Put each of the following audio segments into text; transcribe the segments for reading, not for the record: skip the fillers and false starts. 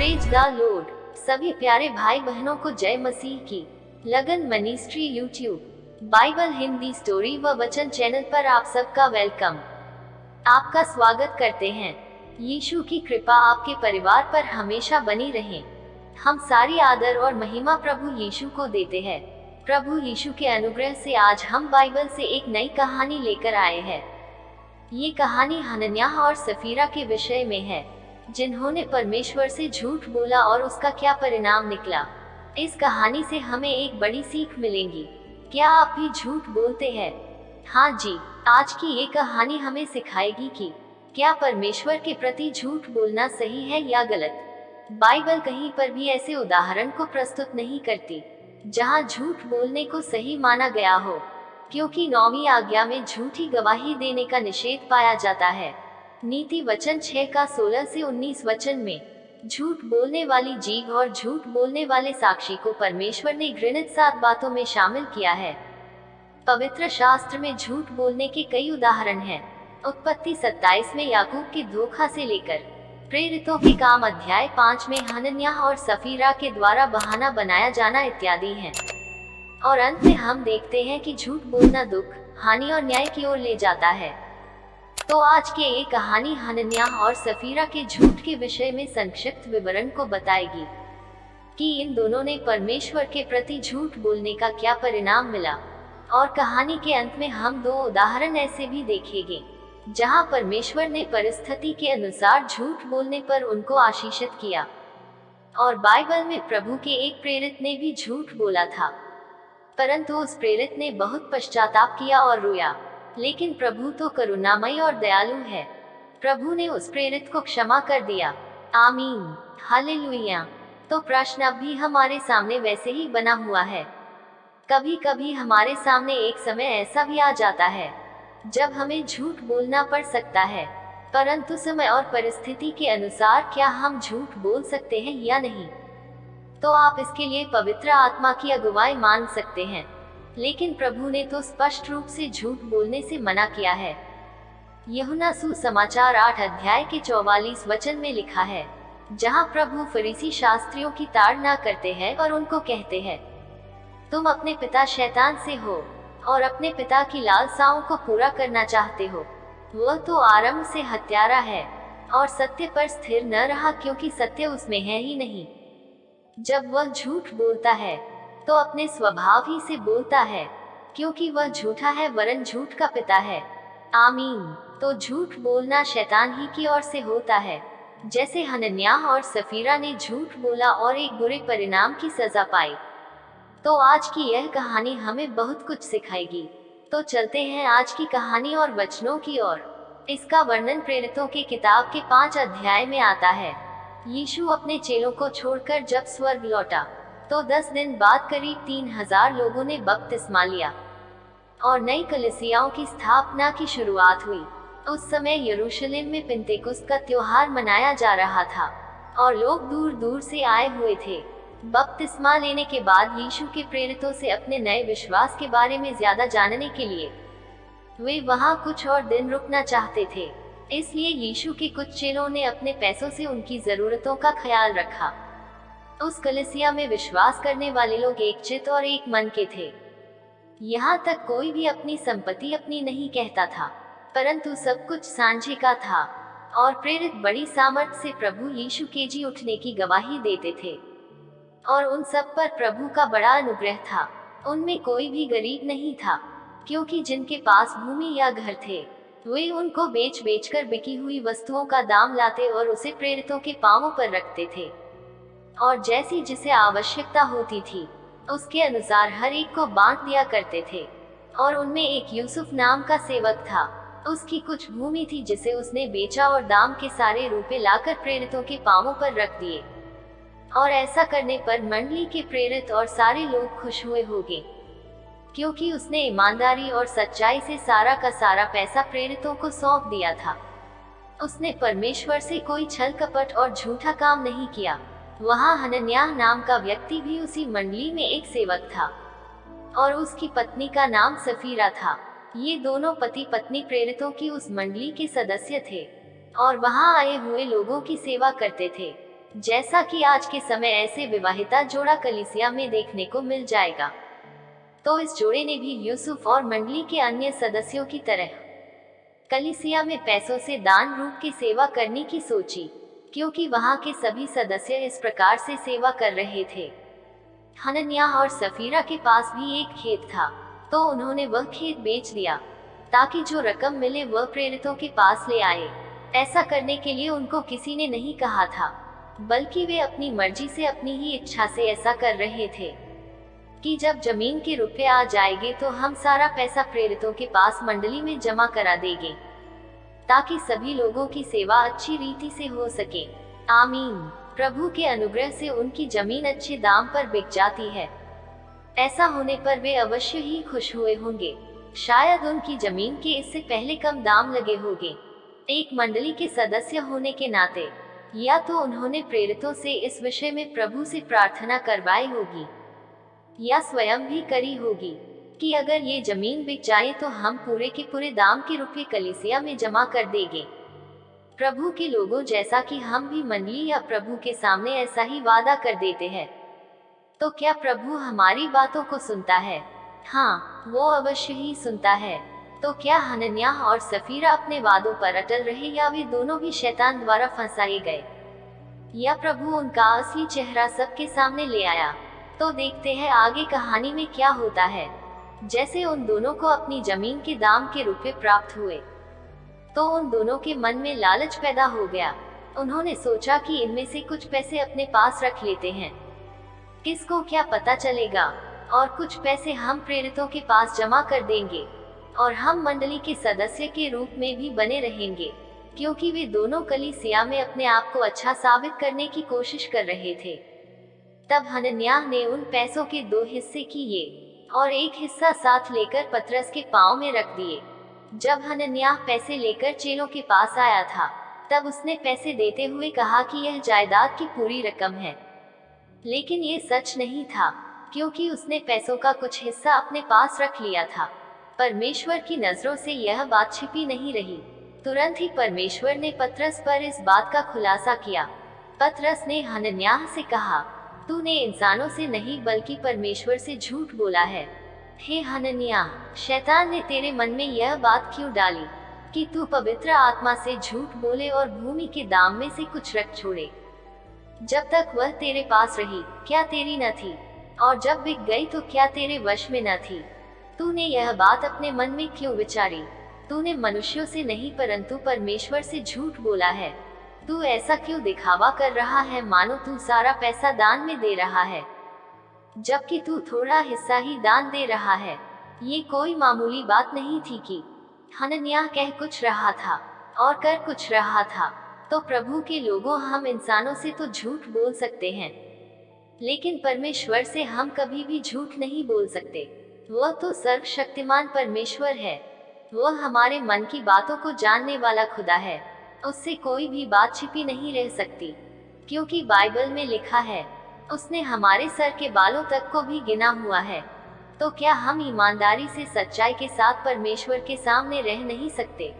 Praise the Lord. सभी प्यारे भाई बहनों को जय मसीह की। लगन ministry YouTube Bible Hindi story व वचन चैनल पर आप सबका वेलकम, आपका स्वागत करते हैं। यीशु की कृपा आपके परिवार पर हमेशा बनी रहे। हम सारी आदर और महिमा प्रभु यीशु को देते हैं। प्रभु यीशु के अनुग्रह से आज हम बाइबल से एक नई कहानी लेकर आए हैं। ये कहानी हनन्याह और सफीरा के विषय में है, जिन्होंने परमेश्वर से झूठ बोला और उसका क्या परिणाम निकला। इस कहानी से हमें एक बड़ी सीख मिलेगी। क्या आप भी झूठ बोलते हैं? हाँ जी, आज की ये कहानी हमें सिखाएगी कि क्या परमेश्वर के प्रति झूठ बोलना सही है या गलत। बाइबल कहीं पर भी ऐसे उदाहरण को प्रस्तुत नहीं करती जहाँ झूठ बोलने को सही माना गया हो, क्योंकि 9वीं आज्ञा में झूठी गवाही देने का निषेध पाया जाता है। नीति वचन 6 का 16 से 19 वचन में झूठ बोलने वाली जीभ और झूठ बोलने वाले साक्षी को परमेश्वर ने घृणित 7 बातों में शामिल किया है। पवित्र शास्त्र में झूठ बोलने के कई उदाहरण हैं। उत्पत्ति 27 में याकूब के धोखा से लेकर प्रेरितों के काम अध्याय 5 में हनन्याह और सफीरा के द्वारा बहाना बनाया जाना इत्यादि हैं। और अंत में हम देखते हैं कि झूठ बोलना दुख, हानि और न्याय की ओर ले जाता है। तो आज के ये कहानी हनन्याह और सफीरा के झूठ के विषय में संक्षिप्त विवरण को बताएगी कि इन दोनों ने परमेश्वर के प्रति झूठ बोलने का क्या परिणाम मिला। और कहानी के अंत में हम 2 उदाहरण ऐसे भी देखेंगे जहां परमेश्वर ने परिस्थिति के अनुसार झूठ बोलने पर उनको आशीषित किया। और बाइबल में प्रभु के एक प्रेरित ने भी झूठ बोला था, परंतु उस प्रेरित ने बहुत पश्चाताप किया और रोया। लेकिन प्रभु तो करुणामय और दयालु है। प्रभु ने उस प्रेरित को क्षमा कर दिया। आमीन, हालेलुया। तो प्रश्न अब भी हमारे सामने वैसे ही बना हुआ है। कभी कभी हमारे सामने एक समय ऐसा भी आ जाता है जब हमें झूठ बोलना पड़ सकता है, परंतु समय और परिस्थिति के अनुसार क्या हम झूठ बोल सकते हैं या नहीं, तो आप इसके लिए पवित्र आत्मा की अगुवाई मान सकते हैं। लेकिन प्रभु ने तो स्पष्ट रूप से झूठ बोलने से मना किया है। यूहन्ना सुसमाचार 8 अध्याय के 44 वचन में लिखा है, जहां प्रभु फरीसी शास्त्रियों की ताड़ना करते हैं और उनको कहते हैं, तुम अपने पिता शैतान से हो और अपने पिता की लालसाओं को पूरा करना चाहते हो। वह तो आरंभ से हत्यारा है और सत्य पर स्थिर न रहा, क्योंकि सत्य उसमें है ही नहीं। जब वह झूठ बोलता है तो अपने स्वभाव ही से बोलता है, क्योंकि वह झूठा है वरन झूठ का पिता है। आमीन। तो झूठ बोलना शैतान ही की ओर से होता है। जैसे हनन्याह और सफीरा ने झूठ बोला और एक बुरे परिणाम की सजा पाई, तो आज की यह कहानी हमें बहुत कुछ सिखाएगी। तो चलते हैं आज की कहानी और वचनों की ओर। इसका वर्णन प्रेरितों के किताब के 5 अध्याय में आता है। यीशु अपने चेलों को छोड़कर जब स्वर्ग लौटा तो 10 दिन बाद करीब 3000 लोगों ने बपतिस्मा लिया और नई कलीसियाओं की स्थापना की शुरुआत हुई। उस समय यरूशलेम में पिन्तेकुस्त का त्योहार मनाया जा रहा था और लोग दूर दूर से आए हुए थे। बपतिस्मा लेने के बाद यीशु के प्रेरितों से अपने नए विश्वास के बारे में ज्यादा जानने के लिए वे वहां कुछ और दिन रुकना चाहते थे। इसलिए यीशु के कुछ चेलों ने अपने पैसों से उनकी जरूरतों का ख्याल रखा। उस कलीसिया में विश्वास करने वाले लोग एक चित्त और एक मन के थे। यहाँ तक कोई भी अपनी संपत्ति अपनी नहीं कहता था, परंतु सब कुछ सांझे का था। और प्रेरित बड़ी सामर्थ से प्रभु यीशु के जी उठने की गवाही देते थे और उन सब पर प्रभु का बड़ा अनुग्रह था। उनमें कोई भी गरीब नहीं था, क्योंकि जिनके पास भूमि या घर थे वे उनको बेच बेचकर बिकी हुई वस्तुओं का दाम लाते और उसे प्रेरितों के पांवों पर रखते थे। और जैसी जिसे आवश्यकता होती थी उसके अनुसार हर एक को बांट दिया करते थे। और उनमें एक यूसुफ नाम का सेवक था। उसकी कुछ भूमि थी जिसे उसने बेचा और दाम के सारे रुपए लाकर प्रेरितों के पांवों पर रख दिए। और ऐसा करने पर मंडली के प्रेरित और सारे लोग खुश हुए होंगे, क्योंकि उसने ईमानदारी और सच्चाई से सारा का सारा पैसा प्रेरितों को सौंप दिया था। उसने परमेश्वर से कोई छल कपट और झूठा काम नहीं किया। वहाँ हनन्याह नाम का व्यक्ति भी उसी मंडली में एक सेवक था और उसकी पत्नी का नाम सफीरा था। ये दोनों पति पत्नी प्रेरितों की उस मंडली के सदस्य थे और वहाँ आए हुए लोगों की सेवा करते थे। जैसा कि आज के समय ऐसे विवाहिता जोड़ा कलीसिया में देखने को मिल जाएगा। तो इस जोड़े ने भी यूसुफ और मंडली के अन्य सदस्यों की तरह कलीसिया में पैसों से दान रूप की सेवा करने की सोची, क्योंकि वहां के सभी सदस्य इस प्रकार से सेवा कर रहे थे। हनन्याह और सफीरा के पास भी एक खेत था, तो उन्होंने वह खेत बेच दिया ताकि जो रकम मिले वह प्रेरितों के पास ले आए। ऐसा करने के लिए उनको किसी ने नहीं कहा था, बल्कि वे अपनी मर्जी से, अपनी ही इच्छा से ऐसा कर रहे थे कि जब जमीन के रुपए आ जाएंगे तो हम सारा पैसा प्रेरितों के पास मंडली में जमा करा देंगे, ताकि सभी लोगों की सेवा अच्छी रीति से हो सके। आमीन। प्रभु के अनुग्रह से उनकी जमीन अच्छे दाम पर बिक जाती है। ऐसा होने पर वे अवश्य ही खुश हुए होंगे। शायद उनकी जमीन के इससे पहले कम दाम लगे होंगे। एक मंडली के सदस्य होने के नाते या तो उन्होंने प्रेरितों से इस विषय में प्रभु से प्रार्थना करवाई होगी या स्वयं भी करी होगी कि अगर ये जमीन बिक जाए तो हम पूरे के पूरे दाम के रुपए कलीसिया में जमा कर देंगे। प्रभु के लोगों, जैसा कि हम भी मंडली या प्रभु के सामने ऐसा ही वादा कर देते हैं, तो क्या प्रभु हमारी बातों को सुनता है? हाँ, वो अवश्य ही सुनता है। तो क्या हनन्याह और सफीरा अपने वादों पर अटल रहे या वे दोनों भी शैतान द्वारा फंसाए गए, या प्रभु उनका असली चेहरा सबके सामने ले आया? तो देखते हैं आगे कहानी में क्या होता है। जैसे उन दोनों को अपनी जमीन के दाम के रुपए प्राप्त हुए, तो उन दोनों के मन में लालच पैदा हो गया। उन्होंने सोचा कि इनमें से कुछ पैसे अपने पास रख लेते हैं, किसको क्या पता चलेगा, और कुछ पैसे हम प्रेरितों के पास जमा कर देंगे और हम मंडली के सदस्य के रूप में भी बने रहेंगे, क्योंकि वे दोनों कलीसिया में अपने आप को अच्छा साबित करने की कोशिश कर रहे थे। तब हनन्याह ने उन पैसों के 2 हिस्से किए और एक हिस्सा साथ लेकर पतरस के पांव में रख दिए। जब हनन्याह पैसे लेकर चेलों के पास आया था, तब उसने पैसे देते हुए कहा कि यह जायदाद की पूरी रकम है। लेकिन ये सच नहीं था, क्योंकि उसने पैसों का कुछ हिस्सा अपने पास रख लिया था। परमेश्वर की नजरों से यह बात छिपी नहीं रही। तुरंत ही परमेश्वर ने पतरस पर इस बात का खुलासा किया। पतरस ने हनन्याह से कहा, तूने इंसानों से नहीं बल्कि परमेश्वर से झूठ बोला है। हे हनन्याह, शैतान ने तेरे मन में यह बात क्यों डाली कि तू पवित्र आत्मा से झूठ बोले और भूमि के दाम में से कुछ रख छोड़े? जब तक वह तेरे पास रही, क्या तेरी न थी? और जब बिक गई तो क्या तेरे वश में न थी? तूने यह बात अपने मन में क्यों विचारी? तूने मनुष्यों से नहीं परंतु परमेश्वर से झूठ बोला है। तू ऐसा क्यों दिखावा कर रहा है मानो तू सारा पैसा दान में दे रहा है, जबकि तू थोड़ा हिस्सा ही दान दे रहा है। ये कोई मामूली बात नहीं थी कि हनन्याह कह कुछ रहा था और कर कुछ रहा था। तो प्रभु के लोगों, हम इंसानों से तो झूठ बोल सकते हैं, लेकिन परमेश्वर से हम कभी भी झूठ नहीं बोल सकते। वह तो सर्वशक्तिमान परमेश्वर है। वह हमारे मन की बातों को जानने वाला खुदा है। उससे कोई भी बात छिपी नहीं रह सकती, क्योंकि बाइबल में लिखा है, उसने हमारे सर के बालों तक को भी गिना हुआ है। तो क्या हम ईमानदारी से सच्चाई के साथ परमेश्वर के सामने रह नहीं सकते?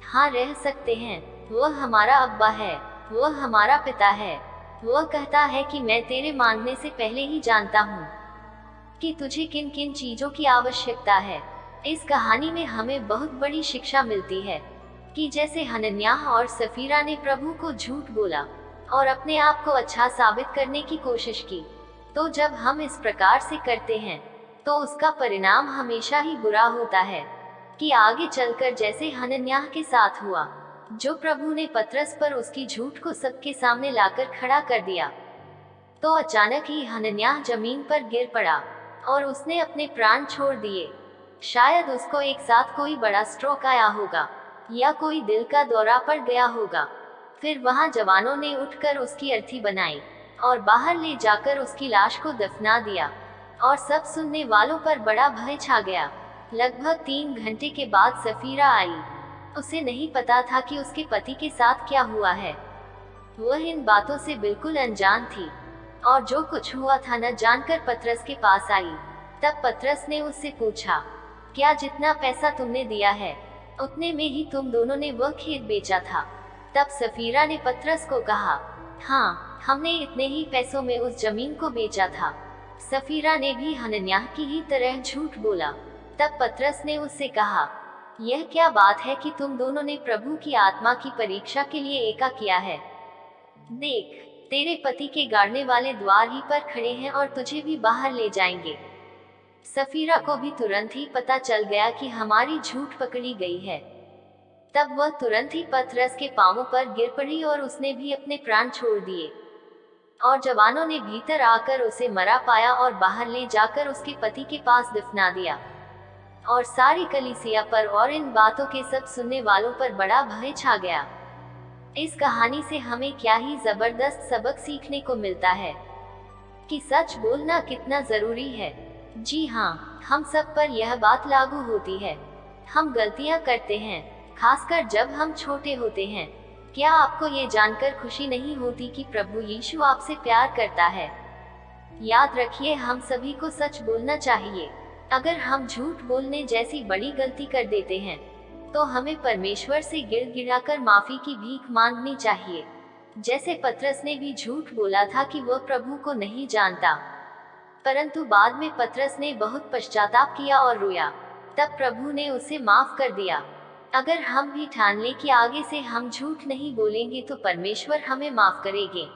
हाँ, रह सकते हैं। वह हमारा अब्बा है, वह हमारा पिता है। वह कहता है कि मैं तेरे मांगने से पहले ही जानता हूँ कि तुझे किन किन चीजों की आवश्यकता है। इस कहानी में हमें बहुत बड़ी शिक्षा मिलती है कि जैसे हनन्याह और सफीरा ने प्रभु को झूठ बोला और अपने आप को अच्छा साबित करने की कोशिश की, तो जब हम इस प्रकार से करते हैं तो उसका परिणाम हमेशा ही बुरा होता है। कि आगे चलकर जैसे हनन्याह के साथ हुआ, जो प्रभु ने पतरस पर उसकी झूठ को सबके सामने लाकर खड़ा कर दिया, तो अचानक ही हनन्याह जमीन पर गिर पड़ा और उसने अपने प्राण छोड़ दिए। शायद उसको एक साथ कोई बड़ा स्ट्रोक आया होगा या कोई दिल का दौरा पड़ गया होगा। फिर वहां जवानों ने उठकर उसकी अर्थी बनाई और बाहर ले जाकर उसकी लाश को दफना दिया, और सब सुनने वालों पर बड़ा भय छा गया। लगभग 3 घंटे के बाद सफीरा आई। उसे नहीं पता था कि उसके पति के साथ क्या हुआ है। वह इन बातों से बिल्कुल अनजान थी और जो कुछ हुआ था न जानकर पतरस के पास आई। तब पतरस ने उससे पूछा, क्या जितना पैसा तुमने दिया है उतने में ही तुम दोनों ने वह खेत बेचा था? तब सफीरा ने पतरस को कहा, हाँ, हमने इतने ही पैसों में उस जमीन को बेचा था। सफीरा ने भी हनन्याह की ही तरह झूठ बोला। तब पतरस ने उससे कहा, यह क्या बात है कि तुम दोनों ने प्रभु की आत्मा की परीक्षा के लिए एका किया है। देख, तेरे पति के गाड़ने वाले द्वार ही पर खड़े हैं और तुझे भी बाहर ले जाएंगे। सफीरा को भी तुरंत ही पता चल गया कि हमारी झूठ पकड़ी गई है। तब वह तुरंत ही पतरस के पांवों पर गिर पड़ी और उसने भी अपने प्राण छोड़ दिए। और जवानों ने भीतर आकर उसे मरा पाया और बाहर ले जाकर उसके पति के पास दफना दिया। और सारी कलीसिया पर और इन बातों के सब सुनने वालों पर बड़ा भय छा गया। इस कहानी से हमें क्या ही जबरदस्त सबक सीखने को मिलता है कि सच बोलना कितना जरूरी है। जी हाँ, हम सब पर यह बात लागू होती है। हम गलतियां करते हैं, खासकर जब हम छोटे होते हैं। क्या आपको ये जानकर खुशी नहीं होती कि प्रभु यीशु आपसे प्यार करता है? याद रखिए, हम सभी को सच बोलना चाहिए। अगर हम झूठ बोलने जैसी बड़ी गलती कर देते हैं तो हमें परमेश्वर से गिड़गिड़ाकर माफी की भीख मांगनी चाहिए। जैसे पतरस ने भी झूठ बोला था कि वह प्रभु को नहीं जानता, परंतु बाद में पतरस ने बहुत पश्चाताप किया और रोया। तब प्रभु ने उसे माफ कर दिया। अगर हम भी ठान लें कि आगे से हम झूठ नहीं बोलेंगे तो परमेश्वर हमें माफ करेंगे।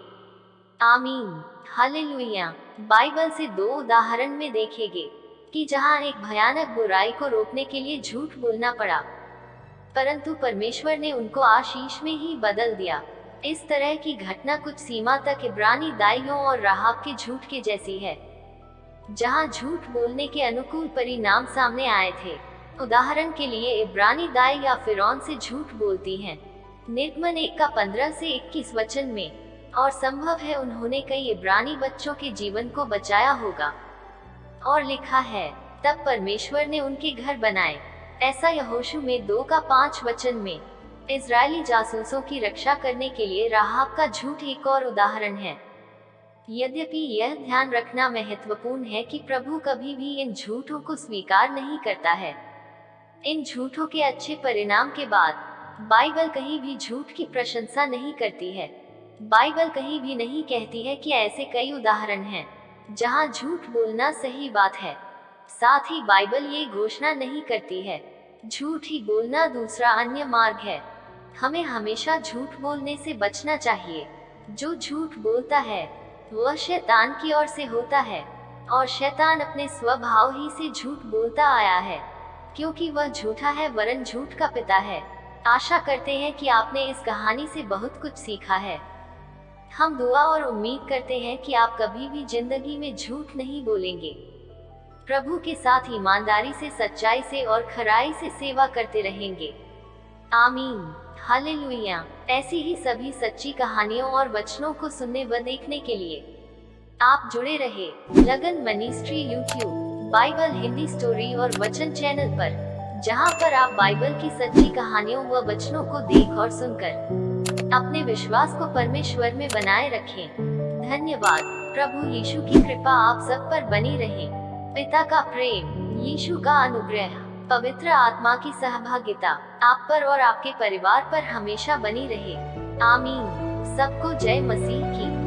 आमीन, हालेलुया। बाइबल से 2 उदाहरण में देखेंगे कि जहां एक भयानक बुराई को रोकने के लिए झूठ बोलना पड़ा, परंतु परमेश्वर ने उनको आशीष में ही बदल दिया। इस तरह की घटना कुछ सीमा तक इब्रानी दाइयों और राहाब के झूठ के जैसी है, जहां झूठ बोलने के अनुकूल परिणाम सामने आए थे। उदाहरण के लिए इब्रानी दाई या फिरौन से झूठ बोलती हैं। निर्गमन 1 का 15 से 21 वचन में, और संभव है उन्होंने कई इब्रानी बच्चों के जीवन को बचाया होगा। और लिखा है, तब परमेश्वर ने उनके घर बनाए। ऐसा यहोशू में 2 का 5 वचन में। इजरायली जासूसों की रक्षा करने के लिए राहाब का झूठ एक और उदाहरण है। यद्यपि यह ध्यान रखना महत्वपूर्ण है कि प्रभु कभी भी इन झूठों को स्वीकार नहीं करता है। इन झूठों के अच्छे परिणाम के बाद बाइबल कहीं भी झूठ की प्रशंसा नहीं करती है। बाइबल कहीं भी नहीं कहती है कि ऐसे कई उदाहरण हैं जहां झूठ बोलना सही बात है। साथ ही बाइबल ये घोषणा नहीं करती है झूठ ही बोलना दूसरा अन्य मार्ग है। हमें हमेशा झूठ बोलने से बचना चाहिए। जो झूठ बोलता है वह शैतान की ओर से होता है, और शैतान अपने स्वभाव ही से झूठ बोलता आया है, क्योंकि वह झूठा है वरन झूठ का पिता है। आशा करते हैं कि आपने इस कहानी से बहुत कुछ सीखा है। हम दुआ और उम्मीद करते हैं कि आप कभी भी जिंदगी में झूठ नहीं बोलेंगे। प्रभु के साथ ईमानदारी से, सच्चाई से और खराई से सेवा करते रहेंगे। आमीन, हालेलुया। ऐसी ही सभी सच्ची कहानियों और वचनों को सुनने व देखने के लिए आप जुड़े रहे लगन ministry YouTube, Bible Hindi story और वचन चैनल पर, जहां पर आप बाइबल की सच्ची कहानियों व वचनों को देख और सुनकर अपने विश्वास को परमेश्वर में बनाए रखें। धन्यवाद। प्रभु यीशु की कृपा आप सब पर बनी रहे। पिता का प्रेम, यीशु का अनुग्रह, पवित्र आत्मा की सहभागिता आप पर और आपके परिवार पर हमेशा बनी रहे। आमीन। सबको जय मसीह की।